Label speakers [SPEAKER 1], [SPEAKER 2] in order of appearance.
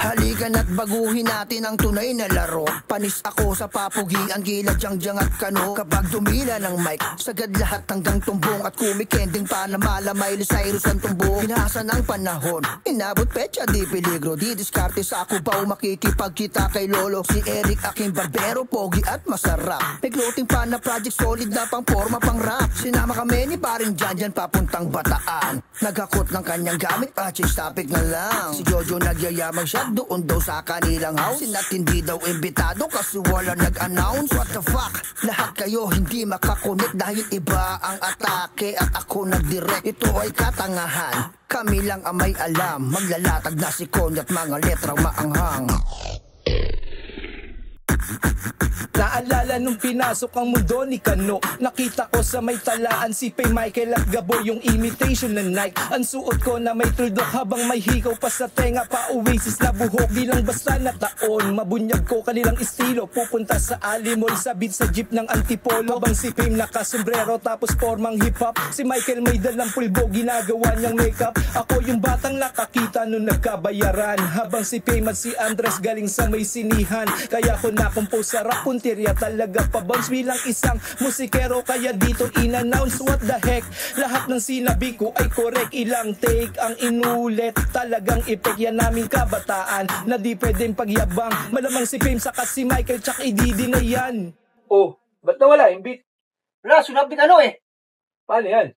[SPEAKER 1] Halikan at baguhin natin ang tunay na laro. Panis ako sa papugian, gila Jangjang at Kano. Kapag dumila ng mic, sagad lahat hanggang tumbong. At kumikending pa na malamay Cyrus ang tumbong. Hinasa ng panahon, inabot petsa di peligro. Di diskarte sa ako ba makikipagkita kay Lolo. Si Eric aking barbero, pogi at masarap. Nagloting pa na project solid na pang forma pang rap. Sinama kami ni paring Janjan papuntang Bataan. Nagakot ng kanyang gamit at change topic na lang. Si Jojo nagyayamang siya doon daw sa kanilang house. Sina't hindi daw imbitado kasi wala nag-announce. What the fuck? Lahat kayo hindi makakunik dahil iba ang atake at ako nag-direct. Ito ay katangahan, kami lang ang may alam. Maglalatag na si Connie at mga letrang maanghang.
[SPEAKER 2] Naalala nung pinasok ang mundo ni Kano, nakita ko sa may talaan si Pay Michael at Gabo, yung imitation na Nike. Ang suot ko na may tuldok habang may hikaw pa sa tenga. Pa Oasis na buhok, di lang basta na taon. Mabunyag ko kanilang estilo, pupunta sa Alimol, sabit sa jeep ng Antipolo. Habang si Pay nakasombrero tapos formang hip hop, si Michael may dalang pulbo, ginagawa niyang makeup. Ako yung batang nakakita nung nagkabayaran, habang si Pay at si Andres galing sa may sinihan. Kaya ko na-compose sa rap, puntirya talaga pa-bounce bilang isang musikero. Kaya dito in-announce, what the heck, lahat ng sinabi ko ay correct. Ilang take ang inulit, talagang epek yan naming kabataan na di pwedeng pagyabang. Malamang si Fame saka si Michael tsak ididi na yan.
[SPEAKER 3] Oh, ba't nawala yung beat? Wala, sunabit ano eh.
[SPEAKER 2] Paano yan?